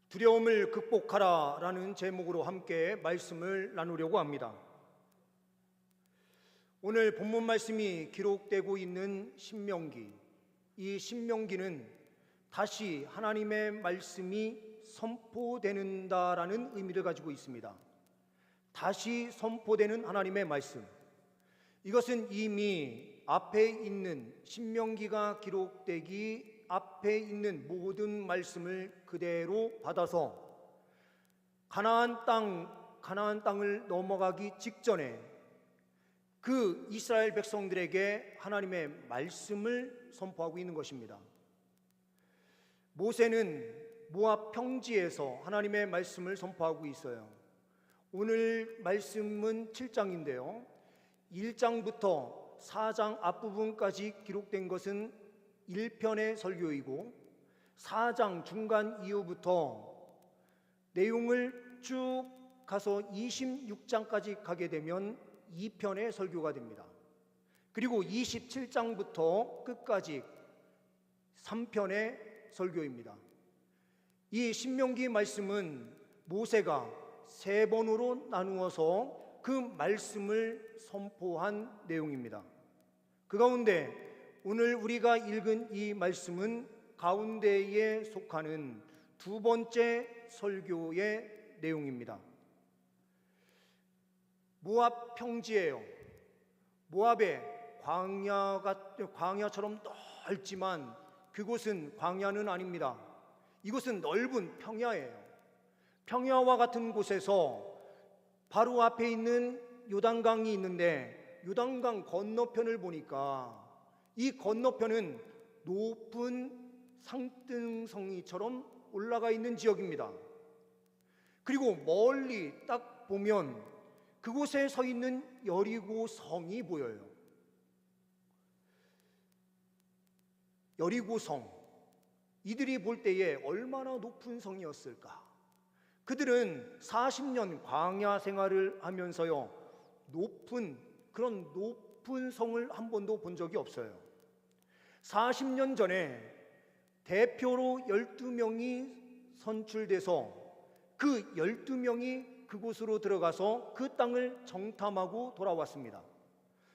두려움을 극복하라 라는 제목으로 함께 말씀을 나누려고 합니다. 오늘 본문 말씀이 기록되고 있는 신명기, 이 신명기는 다시 하나님의 말씀이 선포되는다라는 의미를 가지고 있습니다. 다시 선포되는 하나님의 말씀, 이것은 이미 앞에 있는 신명기가 기록되기 앞에 있는 모든 말씀을 그대로 받아서 가나안 땅을 넘어가기 직전에 그 이스라엘 백성들에게 하나님의 말씀을 선포하고 있는 것입니다. 모세는 모압 평지에서 하나님의 말씀을 선포하고 있어요. 오늘 말씀은 7장인데요 1장부터 4장 앞부분까지 기록된 것은 1편의 설교이고 4장 중간 이후부터 내용을 쭉 가서 26장까지 가게 되면 2편의 설교가 됩니다. 그리고 27장부터 끝까지 3편의 설교입니다. 이 신명기 말씀은 모세가 3번으로 나누어서 그 말씀을 선포한 내용입니다. 그 가운데 오늘 우리가 읽은 이 말씀은 가운데에 속하는 두 번째 설교의 내용입니다. 모압 평지예요. 모압의 광야처럼 넓지만 그곳은 광야는 아닙니다. 이곳은 넓은 평야예요. 평야와 같은 곳에서 바로 앞에 있는 요단강이 있는데 요단강 건너편을 보니까 이 건너편은 높은 상등성이처럼 올라가 있는 지역입니다. 그리고 멀리 딱 보면 그곳에 서 있는 여리고 성이 보여요. 여리고 성, 이들이 볼 때에 얼마나 높은 성이었을까? 그들은 40년 광야 생활을 하면서요 그런 높은 성을 한 번도 본 적이 없어요. 40년 전에 대표로 12명이 선출돼서 그 12명이 그곳으로 들어가서 그 땅을 정탐하고 돌아왔습니다.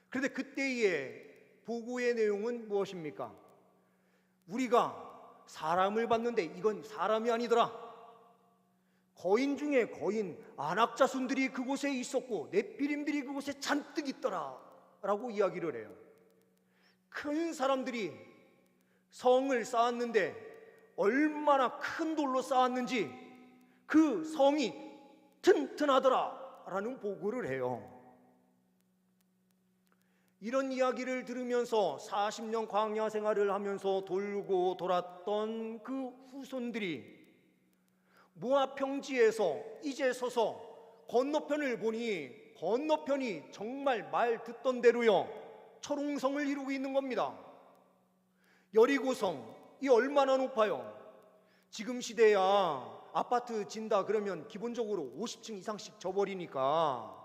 그런데 그때의 보고의 내용은 무엇입니까? 우리가 사람을 봤는데 이건 사람이 아니더라. 거인 중에 거인, 안악자손들이 그곳에 있었고 네피림들이 그곳에 잔뜩 있더라 라고 이야기를 해요. 큰 사람들이 성을 쌓았는데 얼마나 큰 돌로 쌓았는지 그 성이 튼튼하더라 라는 보고를 해요. 이런 이야기를 들으면서 40년 광야 생활을 하면서 돌고 돌았던 그 후손들이 모압 평지에서 이제 서서 건너편을 보니 건너편이 정말 말 듣던 대로요 초롱성을 이루고 있는 겁니다. 여리고성, 이 얼마나 높아요? 지금 시대야 아파트 진다 그러면 기본적으로 50층 이상씩 져버리니까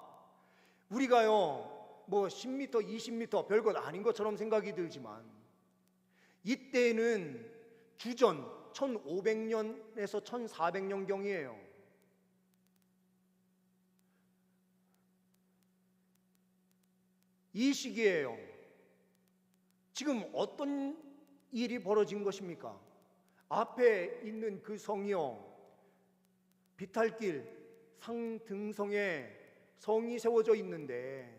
우리가요 뭐 10m, 20m 별것 아닌 것처럼 생각이 들지만 이때는 주전 1500년에서 1400년경이에요. 이 시기에요. 지금 어떤 일이 벌어진 것입니까? 앞에 있는 그 성이요 비탈길 상등성에 성이 세워져 있는데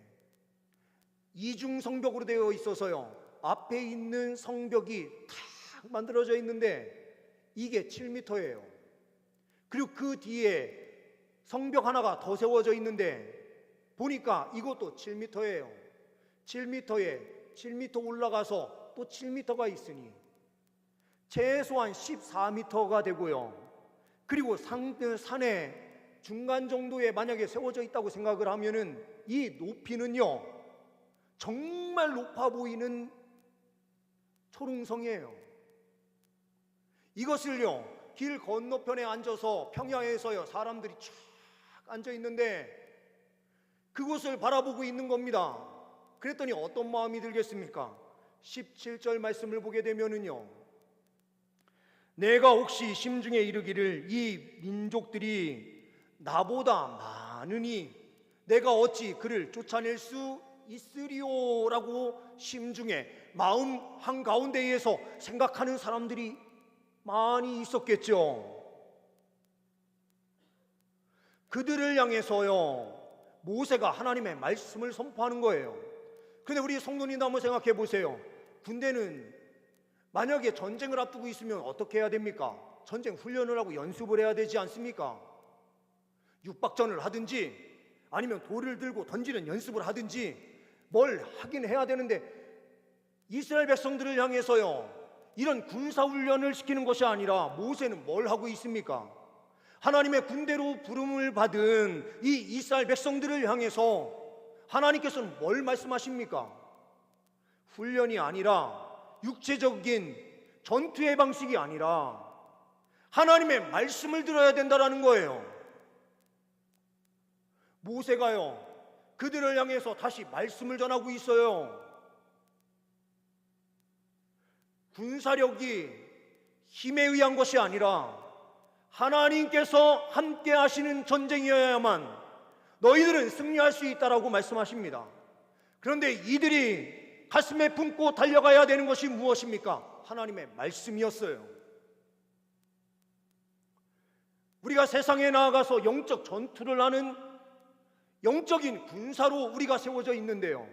이중성벽으로 되어 있어서요 앞에 있는 성벽이 탁 만들어져 있는데 이게 7m예요. 그리고 그 뒤에 성벽 하나가 더 세워져 있는데 보니까 이것도 7m예요. 7m에 7m 올라가서 또 7m가 있으니 최소한 14m가 되고요. 그리고 산의 중간 정도에 만약에 세워져 있다고 생각을 하면은 이 높이는요 정말 높아 보이는 초롱성이에요. 이것을요 길 건너편에 앉아서 평야에서요 사람들이 쫙 앉아 있는데 그곳을 바라보고 있는 겁니다. 그랬더니 어떤 마음이 들겠습니까? 17절 말씀을 보게 되면은요 내가 혹시 심중에 이르기를 이 민족들이 나보다 많으니 내가 어찌 그를 쫓아낼 수 있으리오라고 심중에 마음 한가운데에서 생각하는 사람들이 많이 있었겠죠. 그들을 향해서요 모세가 하나님의 말씀을 선포하는 거예요. 근데 우리 성도님도 한번 생각해 보세요. 군대는 만약에 전쟁을 앞두고 있으면 어떻게 해야 됩니까? 전쟁 훈련을 하고 연습을 해야 되지 않습니까? 육박전을 하든지 아니면 돌을 들고 던지는 연습을 하든지 뭘 하긴 해야 되는데, 이스라엘 백성들을 향해서요 이런 군사훈련을 시키는 것이 아니라 모세는 뭘 하고 있습니까? 하나님의 군대로 부름을 받은 이 이스라엘 백성들을 향해서 하나님께서는 뭘 말씀하십니까? 훈련이 아니라, 육체적인 전투의 방식이 아니라 하나님의 말씀을 들어야 된다라는 거예요. 모세가요 그들을 향해서 다시 말씀을 전하고 있어요. 군사력이 힘에 의한 것이 아니라 하나님께서 함께 하시는 전쟁이어야만 너희들은 승리할 수 있다라고 말씀하십니다. 그런데 이들이 가슴에 품고 달려가야 되는 것이 무엇입니까? 하나님의 말씀이었어요. 우리가 세상에 나아가서 영적 전투를 하는 영적인 군사로 우리가 세워져 있는데요,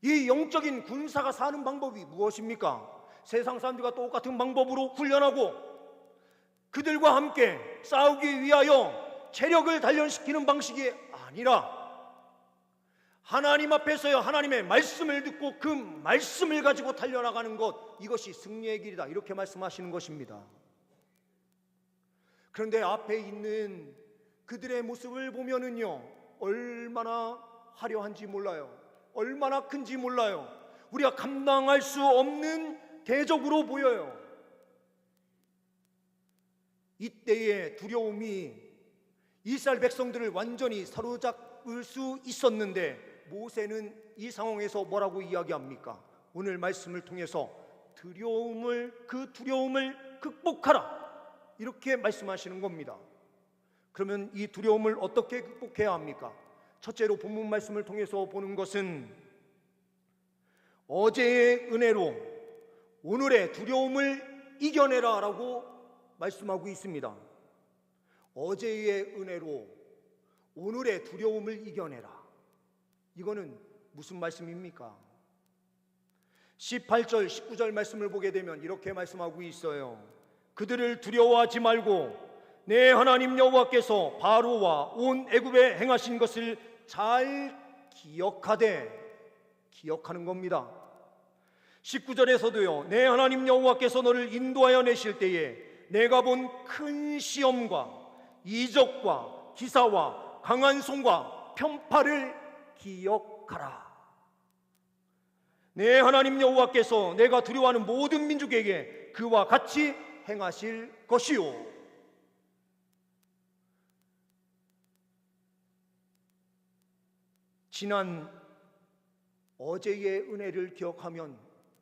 이 영적인 군사가 사는 방법이 무엇입니까? 세상 사람들과 똑같은 방법으로 훈련하고 그들과 함께 싸우기 위하여 체력을 단련시키는 방식이 아니라 하나님 앞에서요 하나님의 말씀을 듣고 그 말씀을 가지고 달려나가는 것, 이것이 승리의 길이다, 이렇게 말씀하시는 것입니다. 그런데 앞에 있는 그들의 모습을 보면은요 얼마나 화려한지 몰라요. 얼마나 큰지 몰라요. 우리가 감당할 수 없는 대적으로 보여요. 이때의 두려움이 이스라엘 백성들을 완전히 사로잡을 수 있었는데, 모세는 이 상황에서 뭐라고 이야기합니까? 오늘 말씀을 통해서 그 두려움을 극복하라, 이렇게 말씀하시는 겁니다. 그러면 이 두려움을 어떻게 극복해야 합니까? 첫째로 본문 말씀을 통해서 보는 것은 어제의 은혜로 오늘의 두려움을 이겨내라 라고 말씀하고 있습니다. 어제의 은혜로 오늘의 두려움을 이겨내라. 이거는 무슨 말씀입니까? 18절 19절 말씀을 보게 되면 이렇게 말씀하고 있어요. 그들을 두려워하지 말고 내 하나님 여호와께서 바로와 온 애굽에 행하신 것을 잘 기억하는 겁니다. 19절에서도요 내 하나님 여호와께서 너를 인도하여 내실 때에 내가 본 큰 시험과 이적과 기사와 강한 손과 편파를 기억하라. 내 하나님 여호와께서 내가 두려워하는 모든 민족에게 그와 같이 행하실 것이요. 지난 어제의 은혜를 기억하면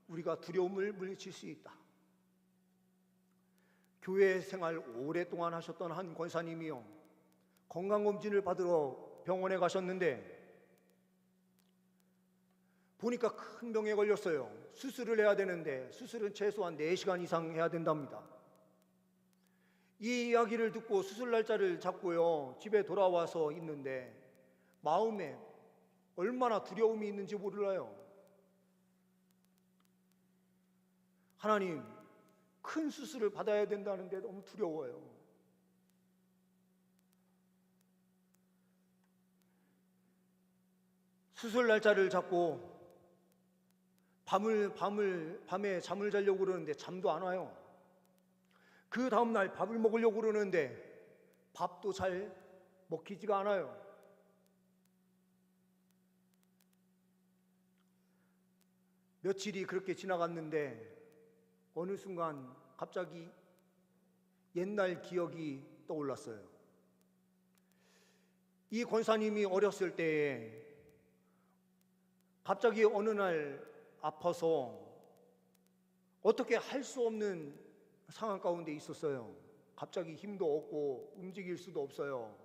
우리가 두려움을 물리칠 수 있다. 교회 생활 오랫동안 하셨던 한 권사님이요 건강검진을 받으러 병원에 가셨는데 보니까 큰 병에 걸렸어요. 수술을 해야 되는데 수술은 최소한 4시간 이상 해야 된답니다. 이 이야기를 듣고 수술 날짜를 잡고요 집에 돌아와서 있는데 마음에 얼마나 두려움이 있는지 몰라요. 하나님, 큰 수술을 받아야 된다는데 너무 두려워요. 수술 날짜를 잡고 밤에 잠을 자려고 그러는데 잠도 안 와요. 그 다음날 밥을 먹으려고 그러는데 밥도 잘 먹히지가 않아요. 며칠이 그렇게 지나갔는데 어느 순간 갑자기 옛날 기억이 떠올랐어요. 이 권사님이 어렸을 때에 갑자기 어느 날 아파서 어떻게 할 수 없는 상황 가운데 있었어요. 갑자기 힘도 없고 움직일 수도 없어요.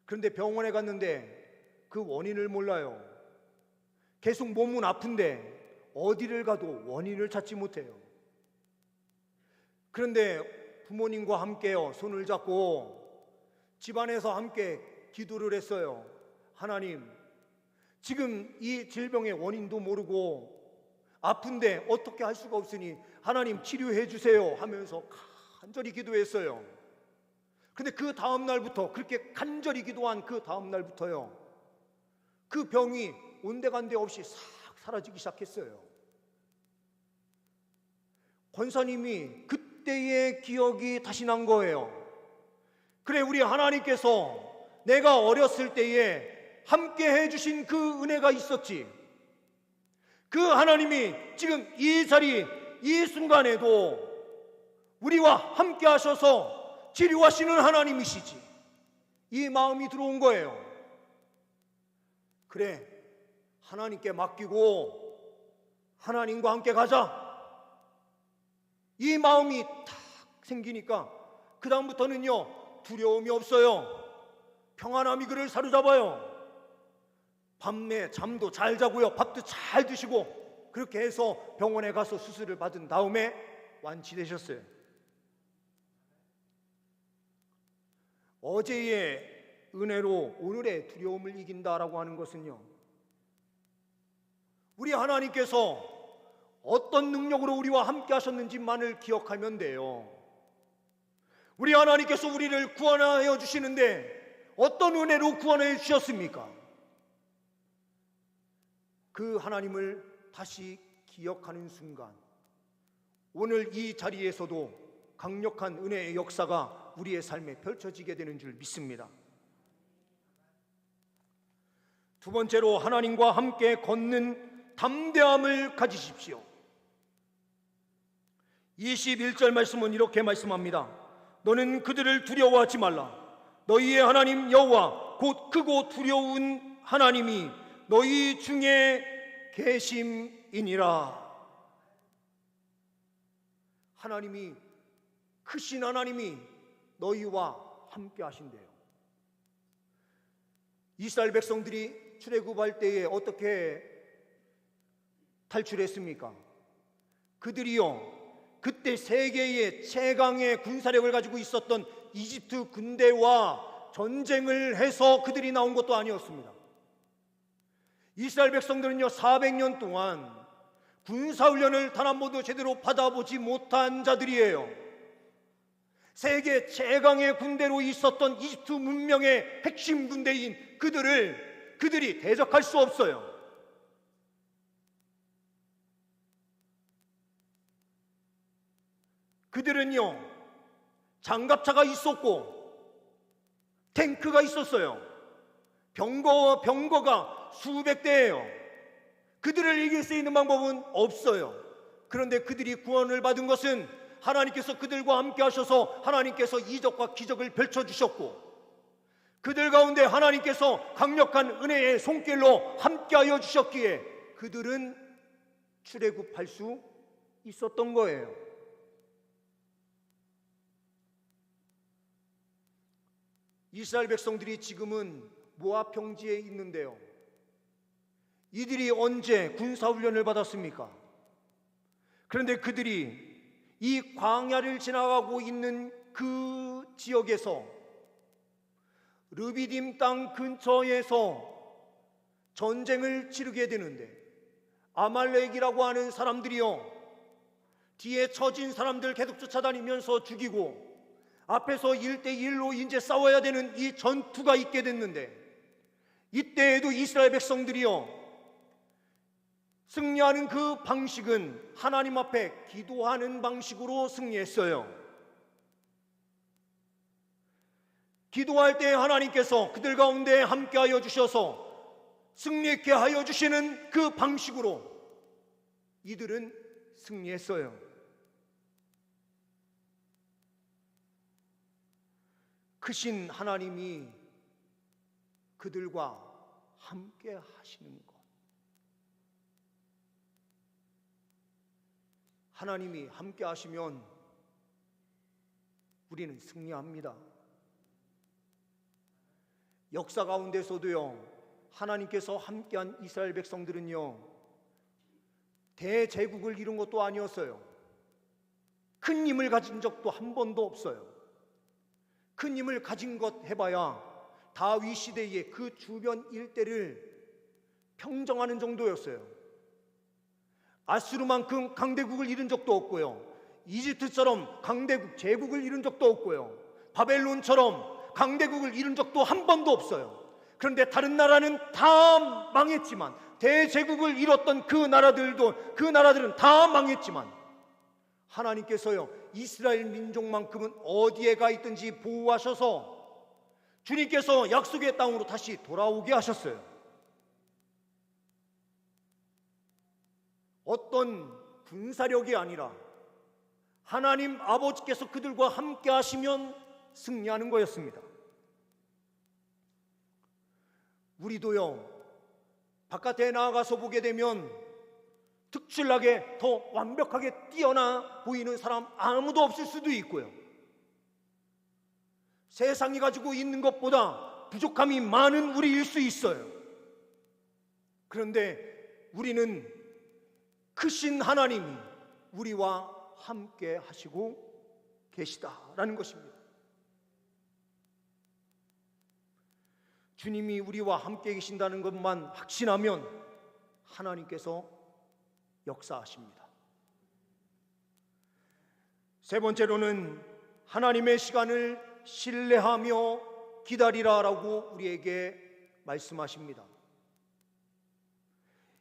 그런데 병원에 갔는데 그 원인을 몰라요. 계속 몸은 아픈데 어디를 가도 원인을 찾지 못해요. 그런데 부모님과 함께요, 손을 잡고 집안에서 함께 기도를 했어요. 하나님, 지금 이 질병의 원인도 모르고 아픈데 어떻게 할 수가 없으니 하나님 치료해 주세요 하면서 간절히 기도했어요. 근데 그 다음 날부터, 그렇게 간절히 기도한 그 다음 날부터요, 그 병이 온데간데 없이 싹 사라지기 시작했어요. 권사님이 그때의 기억이 다시 난 거예요. 그래, 우리 하나님께서 내가 어렸을 때에 함께 해주신 그 은혜가 있었지. 그 하나님이 지금 이 자리, 이 순간에도 우리와 함께 하셔서 치료하시는 하나님이시지. 이 마음이 들어온 거예요. 그래, 하나님께 맡기고 하나님과 함께 가자. 이 마음이 탁 생기니까 그 다음부터는요, 두려움이 없어요. 평안함이 그를 사로잡아요. 밤에 잠도 잘 자고요, 밥도 잘 드시고, 그렇게 해서 병원에 가서 수술을 받은 다음에 완치되셨어요. 어제의 은혜로 오늘의 두려움을 이긴다라고 하는 것은요, 우리 하나님께서 어떤 능력으로 우리와 함께 하셨는지만을 기억하면 돼요. 우리 하나님께서 우리를 구원하여 주시는데 어떤 은혜로 구원해 주셨습니까? 그 하나님을 다시 기억하는 순간, 오늘 이 자리에서도 강력한 은혜의 역사가 우리의 삶에 펼쳐지게 되는 줄 믿습니다. 두 번째로, 하나님과 함께 걷는 담대함을 가지십시오. 21절 말씀은 이렇게 말씀합니다. 너는 그들을 두려워하지 말라. 너희의 하나님 여호와 곧 크고 두려운 하나님이 너희 중에 계심이니라. 하나님이, 크신 하나님이 너희와 함께 하신대요. 이스라엘 백성들이 출애굽할 때에 어떻게 탈출했습니까? 그들이요, 그때 세계의 최강의 군사력을 가지고 있었던 이집트 군대와 전쟁을 해서 그들이 나온 것도 아니었습니다. 이스라엘 백성들은요, 400년 동안 군사훈련을 단 한 번도 제대로 받아보지 못한 자들이에요. 세계 최강의 군대로 있었던 이집트 문명의 핵심 군대인 그들이 대적할 수 없어요. 그들은요, 장갑차가 있었고 탱크가 있었어요. 병거가 수백 대예요. 그들을 이길 수 있는 방법은 없어요. 그런데 그들이 구원을 받은 것은 하나님께서 그들과 함께 하셔서 하나님께서 이적과 기적을 펼쳐주셨고, 그들 가운데 하나님께서 강력한 은혜의 손길로 함께하여 주셨기에 그들은 출애굽할 수 있었던 거예요. 이스라엘 백성들이 지금은 모압 평지에 있는데요, 이들이 언제 군사훈련을 받았습니까? 그런데 그들이 이 광야를 지나가고 있는 그 지역에서, 르비딤 땅 근처에서 전쟁을 치르게 되는데, 아말렉이라고 하는 사람들이요, 뒤에 처진 사람들 계속 쫓아다니면서 죽이고 앞에서 1대1로 이제 싸워야 되는 이 전투가 있게 됐는데, 이때에도 이스라엘 백성들이요, 승리하는 그 방식은 하나님 앞에 기도하는 방식으로 승리했어요. 기도할 때 하나님께서 그들 가운데 함께하여 주셔서 승리케 하여 주시는 그 방식으로 이들은 승리했어요. 크신 하나님이 그들과 함께 하시는 것, 하나님이 함께 하시면 우리는 승리합니다. 역사 가운데서도요, 하나님께서 함께한 이스라엘 백성들은요, 대제국을 이룬 것도 아니었어요. 큰 힘을 가진 적도 한 번도 없어요. 큰 힘을 가진 것 해봐야 다윗 시대의 그 주변 일대를 평정하는 정도였어요. 아수르만큼 강대국을 이룬 적도 없고요, 이집트처럼 강대국 제국을 이룬 적도 없고요, 바벨론처럼 강대국을 이룬 적도 한 번도 없어요. 그런데 다른 나라는 다 망했지만, 대제국을 이뤘던 그 나라들은 다 망했지만, 하나님께서요, 이스라엘 민족만큼은 어디에 가 있든지 보호하셔서 주님께서 약속의 땅으로 다시 돌아오게 하셨어요. 어떤 군사력이 아니라 하나님 아버지께서 그들과 함께 하시면 승리하는 거였습니다. 우리도요, 바깥에 나가서 보게 되면 특출나게 더 완벽하게 뛰어나 보이는 사람 아무도 없을 수도 있고요, 세상이 가지고 있는 것보다 부족함이 많은 우리일 수 있어요. 그런데 우리는 크신 하나님이 우리와 함께 하시고 계시다라는 것입니다. 주님이 우리와 함께 계신다는 것만 확신하면 하나님께서 역사하십니다. 세 번째로는 하나님의 시간을 신뢰하며 기다리라라고 우리에게 말씀하십니다.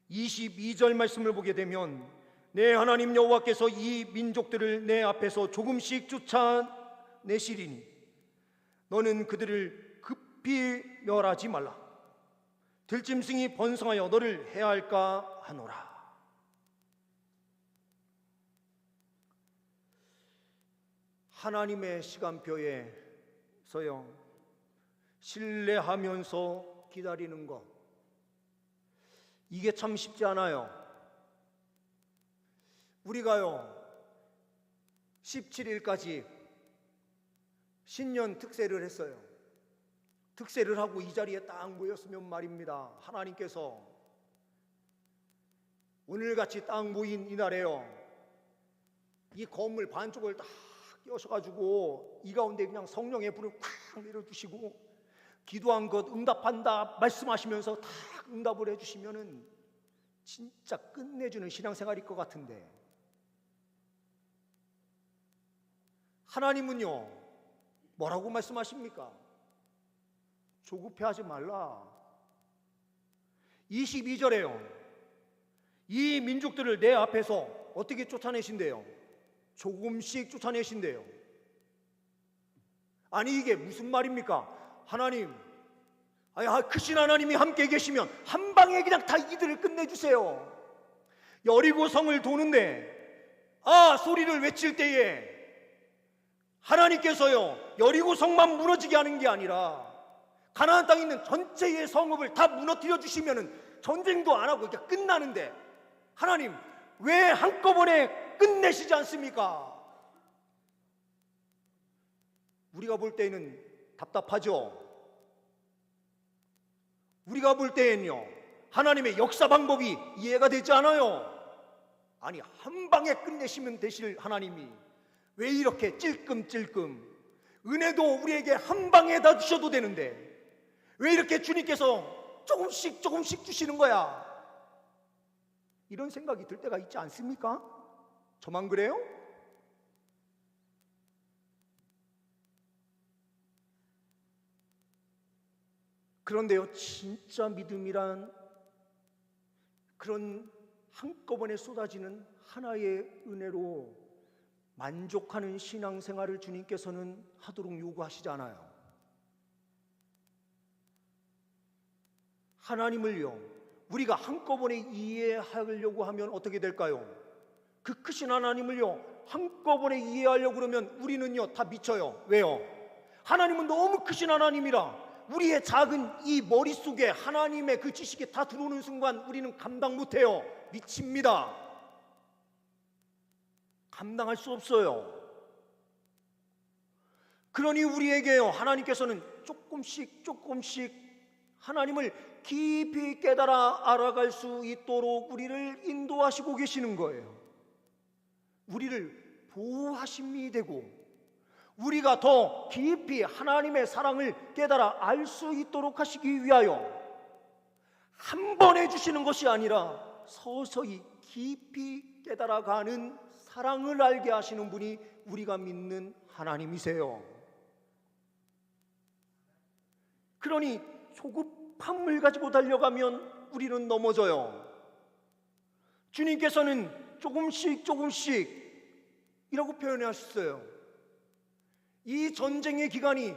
22절 말씀을 보게 되면, 내 하나님 여호와께서 이 민족들을 내 앞에서 조금씩 쫓아내시리니 너는 그들을 급히 멸하지 말라. 들짐승이 번성하여 너를 해할까 하노라. 하나님의 시간표에서요, 신뢰하면서 기다리는 것, 이게 참 쉽지 않아요. 우리가요, 17일까지 신년 특세를 했어요. 특세를 하고 이 자리에 딱 모였으면 말입니다, 하나님께서 오늘같이 딱 모인 이날에요, 이 건물 반쪽을 딱 끼우셔가지고 이 가운데 그냥 성령의 불을 콱 내려주시고 기도한 것 응답한다 말씀하시면서 다 응답을 해주시면은 진짜 끝내주는 신앙생활일 것 같은데, 하나님은요 뭐라고 말씀하십니까? 조급해하지 말라. 22절에요, 이 민족들을 내 앞에서 어떻게 쫓아내신대요? 조금씩 쫓아내신대요. 아니 이게 무슨 말입니까? 하나님, 크신 하나님이 함께 계시면 한 방에 그냥 다 이들을 끝내주세요. 여리고 성을 도는데 소리를 외칠 때에 하나님께서요 여리고 성만 무너지게 하는 게 아니라 가나안 땅에 있는 전체의 성읍을 다 무너뜨려 주시면은 전쟁도 안 하고 이렇게 끝나는데, 하나님 왜 한꺼번에 끝내시지 않습니까? 우리가 볼 때는 답답하죠. 우리가 볼 때는요 하나님의 역사 방법이 이해가 되지 않아요. 아니 한 방에 끝내시면 되실 하나님이 왜 이렇게 찔끔찔끔, 은혜도 우리에게 한 방에 다 주셔도 되는데 왜 이렇게 주님께서 조금씩 주시는 거야? 이런 생각이 들 때가 있지 않습니까? 저만 그래요? 그런데요, 진짜 믿음이란 그런 한꺼번에 쏟아지는 하나의 은혜로 만족하는 신앙생활을 주님께서는 하도록 요구하시지 않아요. 하나님을요 우리가 한꺼번에 이해하려고 하면 어떻게 될까요? 그 크신 하나님을요 한꺼번에 이해하려고 그러면 우리는요 다 미쳐요. 왜요? 하나님은 너무 크신 하나님이라 우리의 작은 이 머릿속에 하나님의 그 지식이 다 들어오는 순간 우리는 감당 못해요. 미칩니다. 감당할 수 없어요. 그러니 우리에게요, 하나님께서는 조금씩 하나님을 깊이 깨달아 알아갈 수 있도록 우리를 인도하시고 계시는 거예요. 우리를 보호하심이 되고 우리가 더 깊이 하나님의 사랑을 깨달아 알 수 있도록 하시기 위하여 한 번에 주시는 것이 아니라 서서히 깊이 깨달아가는 사랑을 알게 하시는 분이 우리가 믿는 하나님이세요. 그러니 조급함을 가지고 달려가면 우리는 넘어져요. 주님께서는 조금씩 이라고 표현하셨어요. 이 전쟁의 기간이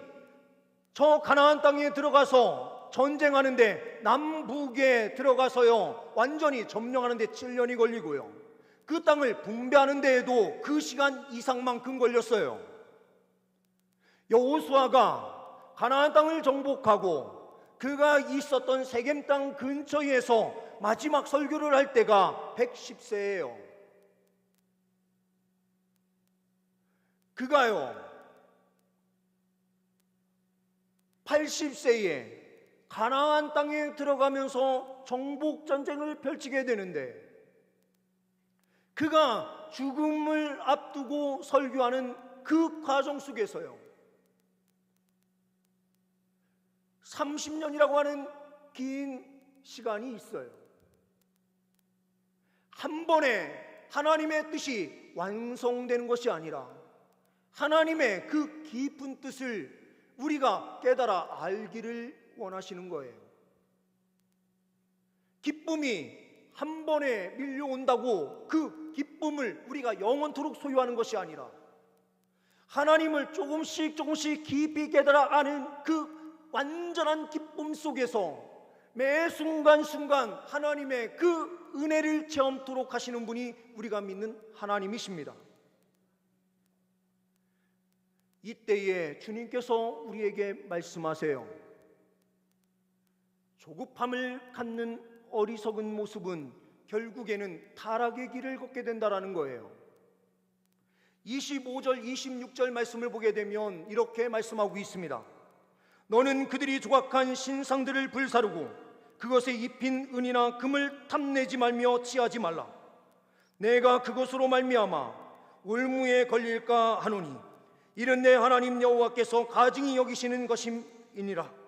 저 가나안 땅에 들어가서 전쟁하는데 남북에 들어가서요 완전히 점령하는데 7년이 걸리고요, 그 땅을 분배하는 데에도 그 시간 이상만큼 걸렸어요. 여호수아가 가나안 땅을 정복하고 그가 있었던 세겜 땅 근처에서 마지막 설교를 할 때가 110세예요. 그가요 80세에 가나안 땅에 들어가면서 정복 전쟁을 펼치게 되는데, 그가 죽음을 앞두고 설교하는 그 과정 속에서요 30년이라고 하는 긴 시간이 있어요. 한 번에 하나님의 뜻이 완성되는 것이 아니라 하나님의 그 깊은 뜻을 우리가 깨달아 알기를 원하시는 거예요. 기쁨이 한 번에 밀려온다고 그 기쁨을 우리가 영원토록 소유하는 것이 아니라 하나님을 조금씩 깊이 깨달아 아는 그 완전한 기쁨 속에서 매 순간순간 하나님의 그 은혜를 체험토록 하시는 분이 우리가 믿는 하나님이십니다. 이때에 주님께서 우리에게 말씀하세요. 조급함을 갖는 어리석은 모습은 결국에는 타락의 길을 걷게 된다라는 거예요. 25절 26절 말씀을 보게 되면 이렇게 말씀하고 있습니다. 너는 그들이 조각한 신상들을 불사르고 그것에 입힌 은이나 금을 탐내지 말며 취하지 말라. 내가 그것으로 말미암아 올무에 걸릴까 하노니 이는 내 하나님 여호와께서 가증히 여기시는 것임이니라.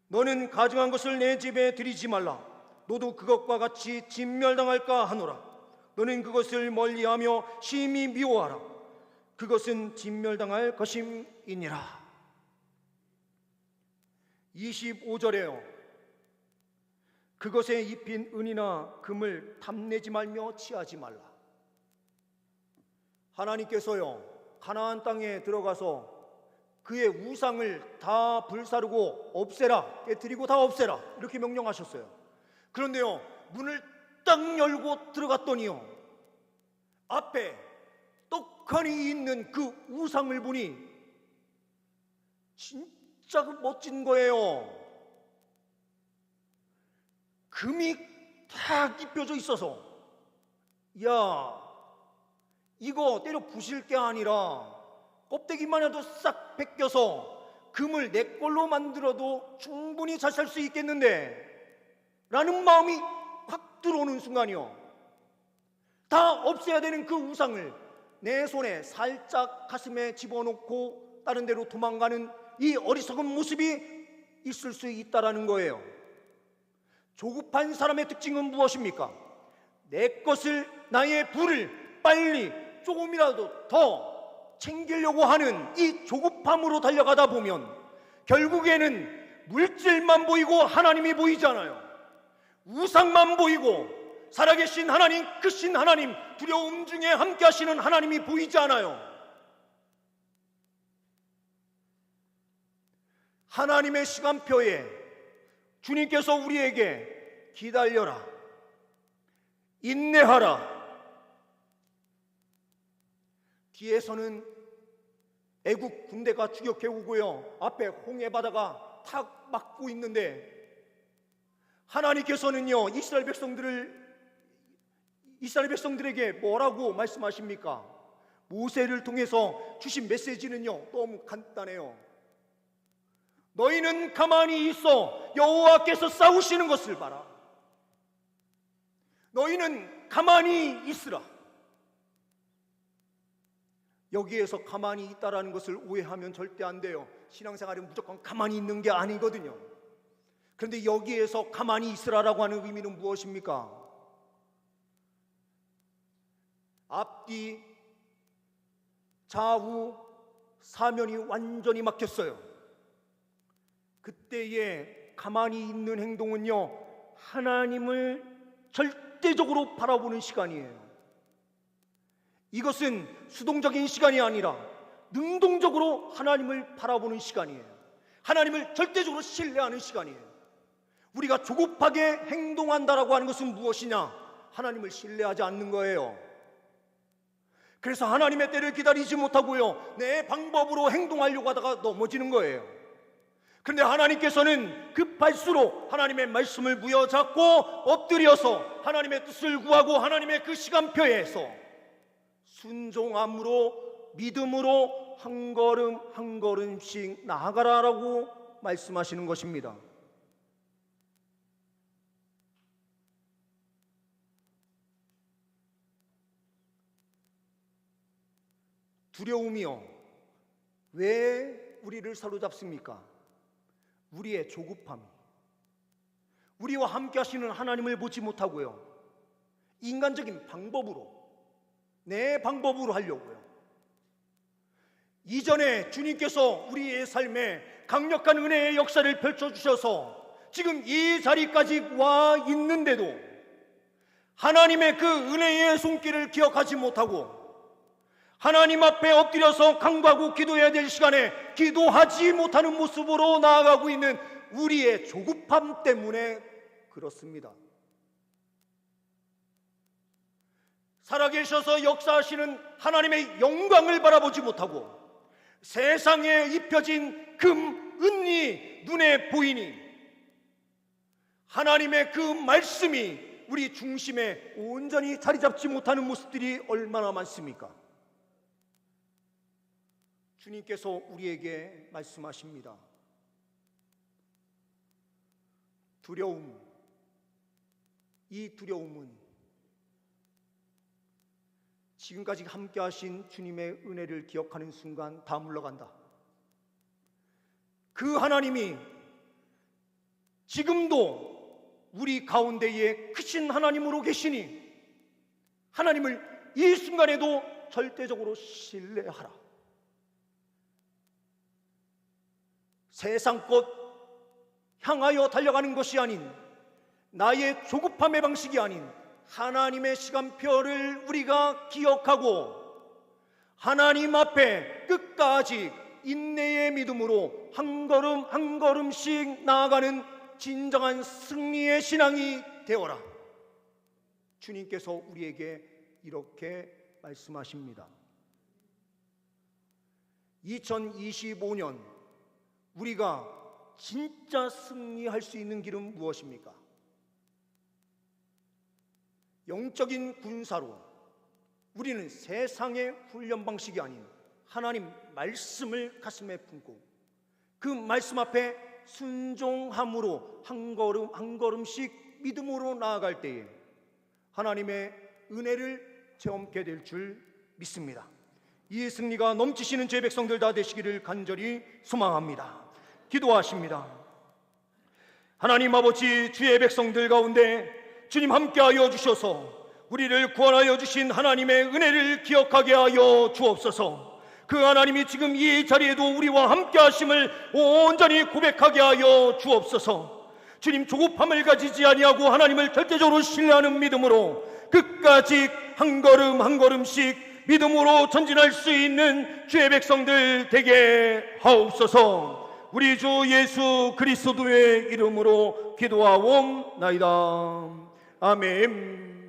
너는 가증한 것을 내 집에 들이지 말라. 너도 그것과 같이 진멸당할까 하노라. 너는 그것을 멀리하며 심히 미워하라. 그것은 진멸당할 것임이니라. 25절에요 그것에 입힌 은이나 금을 탐내지 말며 취하지 말라. 하나님께서요 가나안 땅에 들어가서 그의 우상을 다 불사르고 없애라, 깨뜨리고 다 없애라 이렇게 명령하셨어요. 그런데요 문을 딱 열고 들어갔더니요 앞에 떡하니 있는 그 우상을 보니 진짜 멋진 거예요. 금이 탁 입혀져 있어서 야 이거 때려 부실 게 아니라 껍데기만 해도 싹 벗겨서 금을 내 걸로 만들어도 충분히 잘 살 수 있겠는데 라는 마음이 확 들어오는 순간이요 다 없애야 되는 그 우상을 내 손에 살짝 가슴에 집어넣고 다른 데로 도망가는 이 어리석은 모습이 있을 수 있다라는 거예요. 조급한 사람의 특징은 무엇입니까? 내 것을, 나의 부를 빨리 조금이라도 더 챙기려고 하는 이 조급함으로 달려가다 보면 결국에는 물질만 보이고 하나님이 보이잖아요. 우상만 보이고 살아계신 하나님, 크신 하나님, 두려움 중에 함께 하시는 하나님이 보이지 않아요. 하나님의 시간표에 주님께서 우리에게 기다려라, 인내하라, 뒤에서는 애국 군대가 추격해 오고요 앞에 홍해 바다가 탁 막고 있는데 하나님께서는요 이스라엘 백성들을 이스라엘 백성들에게 뭐라고 말씀하십니까? 모세를 통해서 주신 메시지는요, 너무 간단해요. 너희는 가만히 있어 여호와께서 싸우시는 것을 봐라. 너희는 가만히 있으라. 여기에서 가만히 있다라는 것을 오해하면 절대 안 돼요. 신앙생활은 무조건 가만히 있는 게 아니거든요. 그런데 여기에서 가만히 있으라라고 하는 의미는 무엇입니까? 앞뒤 좌우 사면이 완전히 막혔어요. 그때에 가만히 있는 행동은요, 하나님을 절대적으로 바라보는 시간이에요. 이것은 수동적인 시간이 아니라 능동적으로 하나님을 바라보는 시간이에요. 하나님을 절대적으로 신뢰하는 시간이에요. 우리가 조급하게 행동한다라고 하는 것은 무엇이냐? 하나님을 신뢰하지 않는 거예요. 그래서 하나님의 때를 기다리지 못하고요, 내 방법으로 행동하려고 하다가 넘어지는 거예요. 그런데 하나님께서는 급할수록 하나님의 말씀을 부여잡고 엎드려서 하나님의 뜻을 구하고 하나님의 그 시간표에서 순종함으로 믿음으로 한 걸음 한 걸음씩 나아가라라고 말씀하시는 것입니다. 두려움이요, 왜 우리를 사로잡습니까? 우리의 조급함, 우리와 함께 하시는 하나님을 보지 못하고요, 인간적인 방법으로, 내 방법으로 하려고요. 이전에 주님께서 우리의 삶에 강력한 은혜의 역사를 펼쳐주셔서 지금 이 자리까지 와 있는데도 하나님의 그 은혜의 손길을 기억하지 못하고 하나님 앞에 엎드려서 간구하고 기도해야 될 시간에 기도하지 못하는 모습으로 나아가고 있는 우리의 조급함 때문에 그렇습니다. 살아계셔서 역사하시는 하나님의 영광을 바라보지 못하고 세상에 입혀진 금, 은이 눈에 보이니 하나님의 그 말씀이 우리 중심에 온전히 자리 잡지 못하는 모습들이 얼마나 많습니까? 주님께서 우리에게 말씀하십니다. 두려움, 이 두려움은 지금까지 함께 하신 주님의 은혜를 기억하는 순간 다 물러간다. 그 하나님이 지금도 우리 가운데에 크신 하나님으로 계시니 하나님을 이 순간에도 절대적으로 신뢰하라. 세상 것 향하여 달려가는 것이 아닌, 나의 조급함의 방식이 아닌 하나님의 시간표를 우리가 기억하고 하나님 앞에 끝까지 인내의 믿음으로 한 걸음 한 걸음씩 나아가는 진정한 승리의 신앙이 되어라. 주님께서 우리에게 이렇게 말씀하십니다. 2025년 우리가 진짜 승리할 수 있는 길은 무엇입니까? 영적인 군사로 우리는 세상의 훈련 방식이 아닌 하나님 말씀을 가슴에 품고 그 말씀 앞에 순종함으로 한 걸음 한 걸음씩 믿음으로 나아갈 때에 하나님의 은혜를 체험하게 될 줄 믿습니다. 이 승리가 넘치시는 제 백성들 다 되시기를 간절히 소망합니다. 기도하십니다. 하나님 아버지, 주의 백성들 가운데 주님 함께하여 주셔서 우리를 구원하여 주신 하나님의 은혜를 기억하게 하여 주옵소서. 그 하나님이 지금 이 자리에도 우리와 함께하심을 온전히 고백하게 하여 주옵소서. 주님, 조급함을 가지지 아니하고 하나님을 절대적으로 신뢰하는 믿음으로 끝까지 한 걸음 한 걸음씩 믿음으로 전진할 수 있는 주의 백성들 되게 하옵소서. 우리 주 예수 그리스도의 이름으로 기도하옵나이다. 아멘.